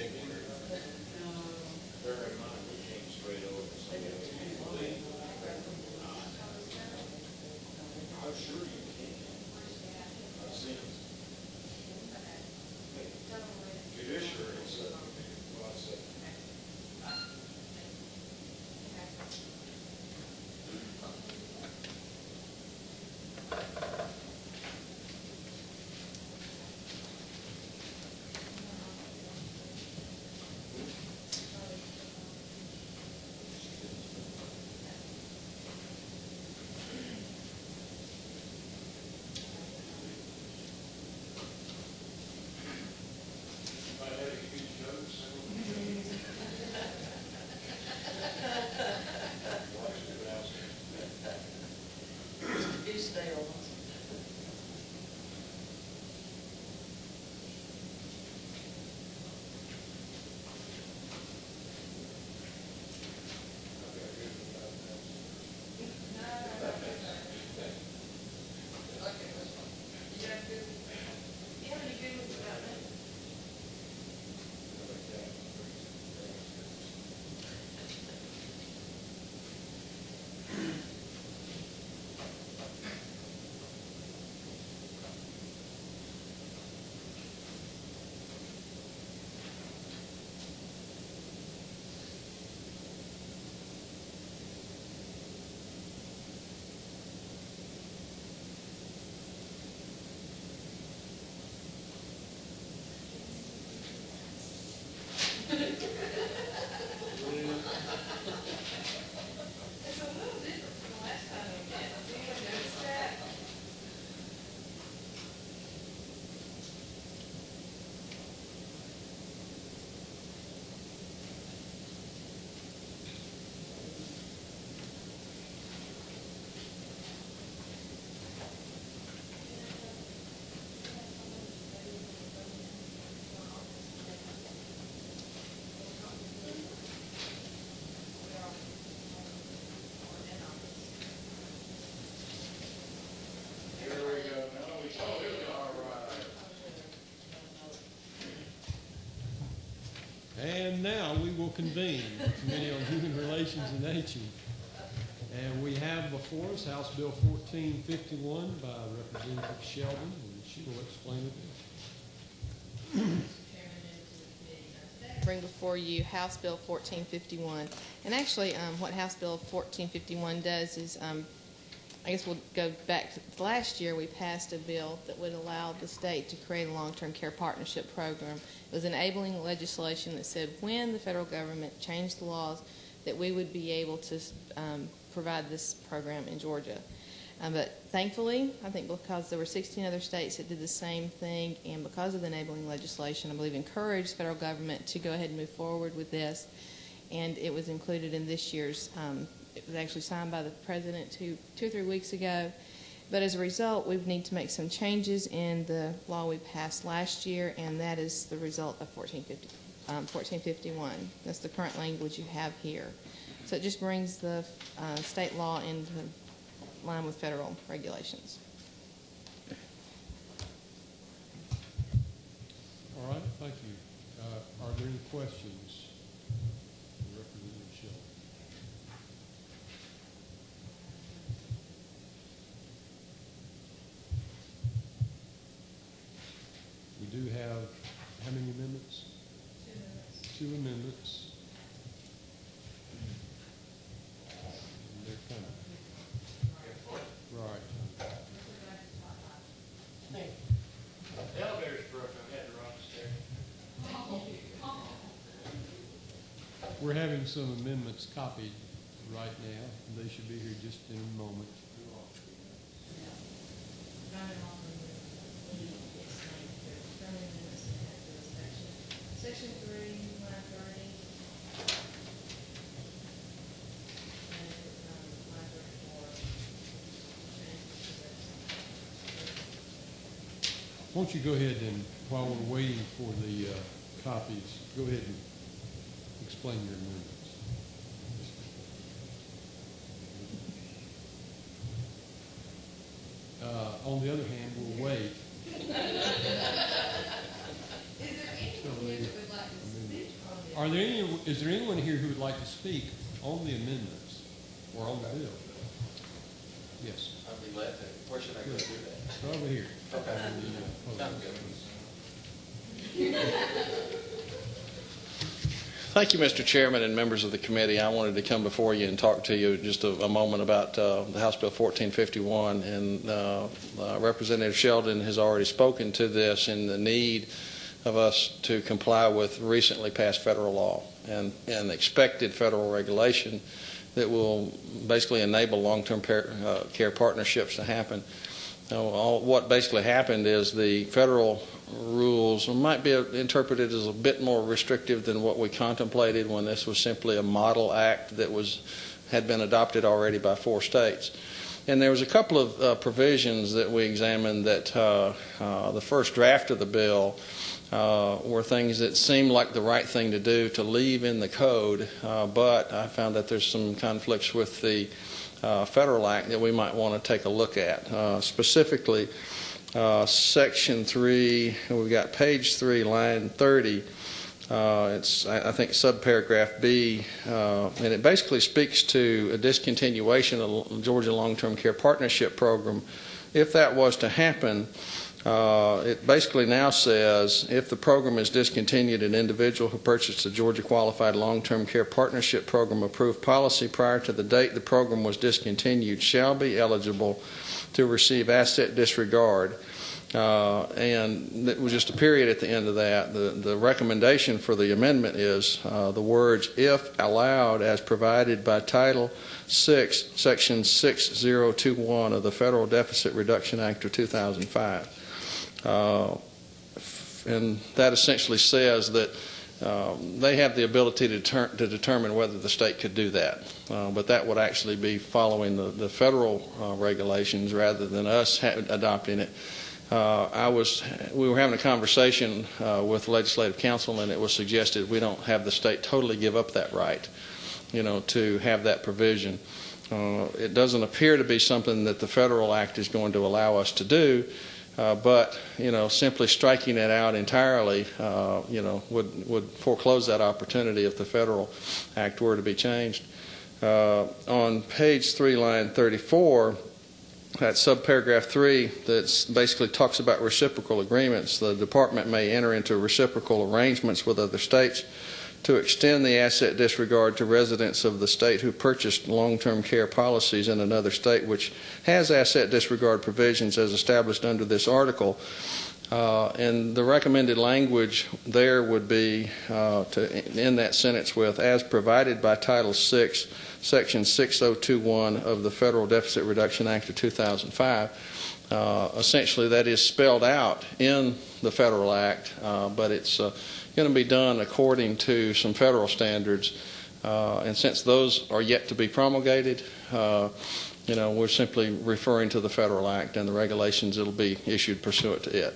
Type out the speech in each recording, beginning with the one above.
Bear in mind, we came straight over from somebody. I'm sure you can. I've seen it. Judiciary is, well, I said, if I had a huge notice, I would watch it out. You stay on. It's a little different from the last time we met. Did you notice that? Here we go. Now we saw it. All right. And now we will convene the Committee on Human Relations and Aging. And we have before us House Bill 1451 by Representative Sheldon, and she will explain it. Bring before you House Bill 1451. And actually, what House Bill 1451 does is, I guess we'll go back to last year, we passed a bill that would allow the state to create a long-term care partnership program. It was enabling legislation that said when the federal government changed the laws that we would be able to provide this program in Georgia. But thankfully, I think because there were 16 other states that did the same thing, and because of the enabling legislation, I believe encouraged federal government to go ahead and move forward with this. And it was included in this year's, it was actually signed by the president two or 3 weeks ago. But as a result, we need to make some changes in the law we passed last year, and that is the result of 1451. That's the current language you have here. So it just brings the state law into line with federal regulations. All right, thank you. Are there any questions for Representative Sheldon? We do have, how many amendments? 2 amendments. And they're coming. Right. The elevator's broken. I had to run upstairs. We're having some amendments copied right now. They should be here just in a moment. Section 3, line 30. Line 34. Won't you go ahead and, while we're waiting for the copies, go ahead and explain your amendments. On the other hand, we'll wait. Is there anyone here that would like to speak Is there anyone here who would like to speak on the amendments or on the bill? Yes, I'd be glad to. Where should I go do that? over here. Okay. Sounds good. Thank you, Mr. Chairman and members of the committee. I wanted to come before you and talk to you just a moment about the House Bill 1451. And Representative Sheldon has already spoken to this and the need of us to comply with recently passed federal law and expected federal regulation that will basically enable long-term care partnerships to happen. What basically happened is the federal rules might be interpreted as a bit more restrictive than what we contemplated when this was simply a model act that had been adopted already by 4 states. And there was a couple of provisions that we examined that the first draft of the bill were things that seemed like the right thing to do to leave in the code, but I found that there's some conflicts with the federal act that we might want to take a look at. Specifically, Section 3, we've got page 3, line 30. It's, I think, subparagraph B, and it basically speaks to a discontinuation of the Georgia Long-Term Care Partnership Program. If that was to happen, it basically now says if the program is discontinued, an individual who purchased a Georgia Qualified Long-Term Care Partnership Program approved policy prior to the date the program was discontinued shall be eligible to receive asset disregard. And it was just a period at the end of that. The recommendation for the amendment is the words, if allowed as provided by Title 6, Section 6021 of the Federal Deficit Reduction Act of 2005. And that essentially says that they have the ability to determine whether the state could do that. But that would actually be following the federal regulations rather than us adopting it. We were having a conversation with Legislative Council, and it was suggested we don't have the state totally give up that right, to have that provision. It doesn't appear to be something that the federal act is going to allow us to do, but simply striking it out entirely, would foreclose that opportunity if the federal act were to be changed. On page 3, line 34. That subparagraph 3 that basically talks about reciprocal agreements. The department may enter into reciprocal arrangements with other states to extend the asset disregard to residents of the state who purchased long-term care policies in another state which has asset disregard provisions as established under this article. And the recommended language there would be to end that sentence with, as provided by Title 6, Section 6021 of the Federal Deficit Reduction Act of 2005. Essentially, that is spelled out in the federal act, but it's going to be done according to some federal standards. And since those are yet to be promulgated, we're simply referring to the federal act and the regulations that will be issued pursuant to it.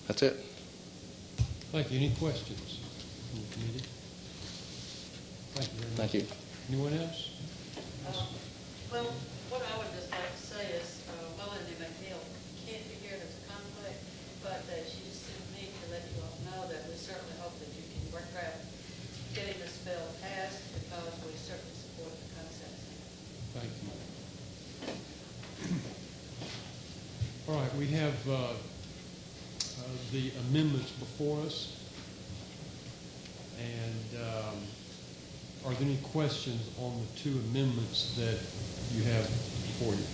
That's it. Thank you. Any questions from the committee? Thank you very much. Thank you. Anyone else? Well, what I would just like to say is, Melinda McNeil can't be here, there's a conflict, but she just sent me to let you all know that we certainly hope that you can work out getting this bill passed, because we certainly support the concept. Thank you. All right, we have the amendments before us. And are there any questions on the 2 amendments that you have before you?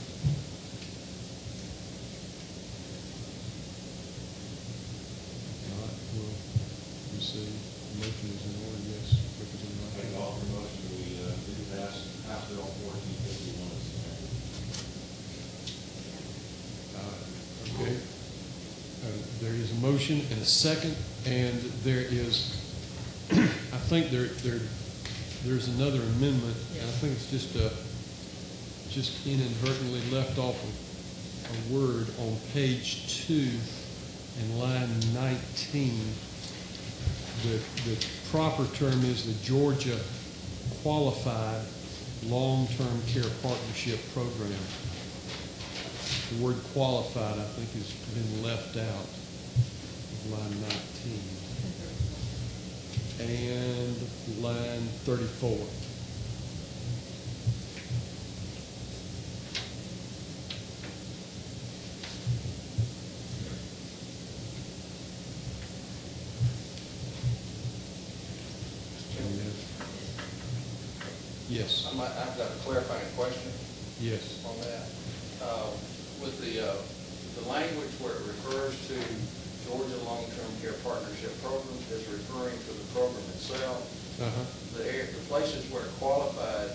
All right, we'll see. The motion is in order, yes. Representative Make Wright. all the motion, we do pass House Bill 1451. Okay. There is a motion and a second, and there is, I think there's another amendment, and I think it's just inadvertently left off a word on page 2 in line 19. The proper term is the Georgia Qualified Long-Term Care Partnership Program. The word qualified, I think, has been left out of line 19. and line 34. Yes, I've got a clarifying question yes. on that. With the language where it refers to Georgia Long-Term Care Partnership Program is referring to the program itself. Uh-huh. The places where qualified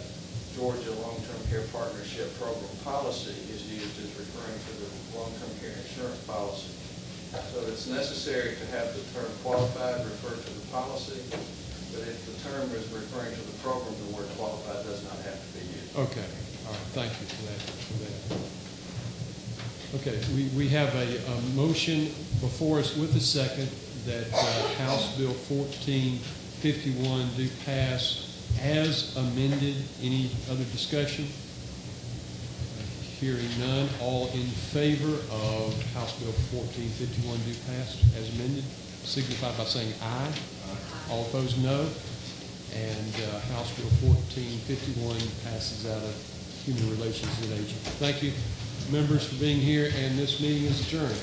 Georgia Long-Term Care Partnership Program policy is used is referring to the long-term care insurance policy. So it's necessary to have the term qualified refer to the policy, but if the term is referring to the program, the word qualified does not have to be used. Okay, all right, thank you for that. Okay, we have a motion before us with a second that House Bill 1451 do pass as amended. Any other discussion? Hearing none, all in favor of House Bill 1451 do pass as amended, signify by saying aye. All opposed, no. And House Bill 1451 passes out of Human Relations and Aging. Thank you, members, for being here, and this meeting is adjourned.